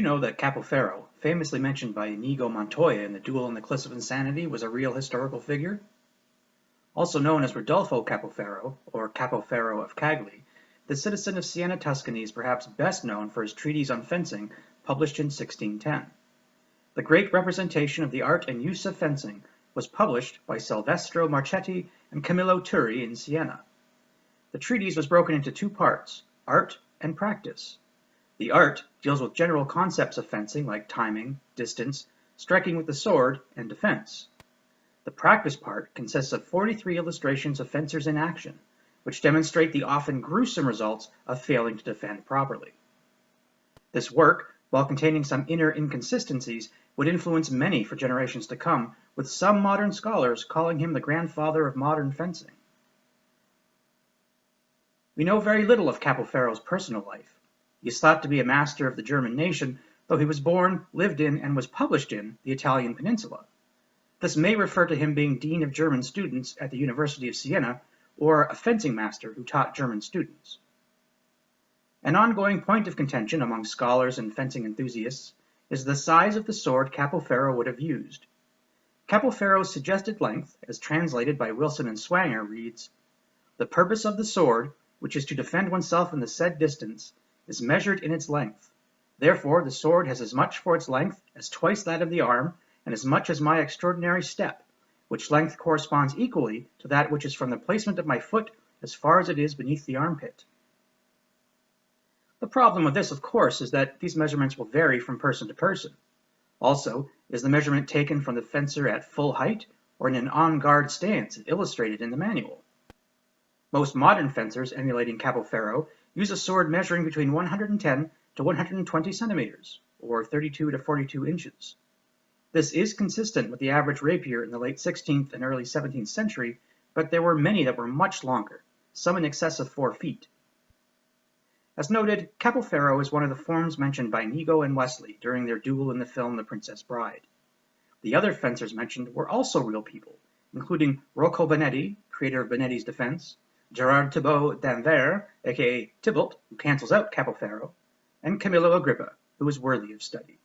Did you know that Capo Ferro, famously mentioned by Inigo Montoya in the Duel on the Cliffs of Insanity, was a real historical figure? Also known as Ridolfo Capo Ferro, or Capo Ferro of Cagli, the citizen of Siena, Tuscany is perhaps best known for his treatise on fencing, published in 1610. The great representation of the art and use of fencing was published by Silvestro Marchetti and Camillo Turri in Siena. The treatise was broken into two parts, art and practice. The art deals with general concepts of fencing like timing, distance, striking with the sword, and defense. The practice part consists of 43 illustrations of fencers in action, which demonstrate the often gruesome results of failing to defend properly. This work, while containing some inner inconsistencies, would influence many for generations to come, with some modern scholars calling him the grandfather of modern fencing. We know very little of Capo Ferro's personal life. He is thought to be a master of the German nation, though he was born, lived in, and was published in the Italian peninsula. This may refer to him being dean of German students at the University of Siena, or a fencing master who taught German students. An ongoing point of contention among scholars and fencing enthusiasts is the size of the sword Capo Ferro would have used. Capo Ferro's suggested length, as translated by Wilson and Swanger, reads, "The purpose of the sword, which is to defend oneself in the said distance, is measured in its length. Therefore the sword has as much for its length as twice that of the arm, and as much as my extraordinary step, which length corresponds equally to that which is from the placement of my foot as far as it is beneath the armpit." The problem with this, of course, is that these measurements will vary from person to person. Also, is the measurement taken from the fencer at full height or in an on-guard stance illustrated in the manual? Most modern fencers emulating Capo Ferro use a sword measuring between 110 to 120 centimeters, or 32 to 42 inches. This is consistent with the average rapier in the late 16th and early 17th century, but there were many that were much longer, some in excess of 4 feet. As noted, Capo Ferro is one of the forms mentioned by Inigo and Wesley during their duel in the film The Princess Bride. The other fencers mentioned were also real people, including Rocco Bonetti, creator of Bonetti's Defense, Gerard Thibaut d'Anvers, aka Tybalt, who cancels out Capo Ferro, and Camillo Agrippa, who is worthy of study.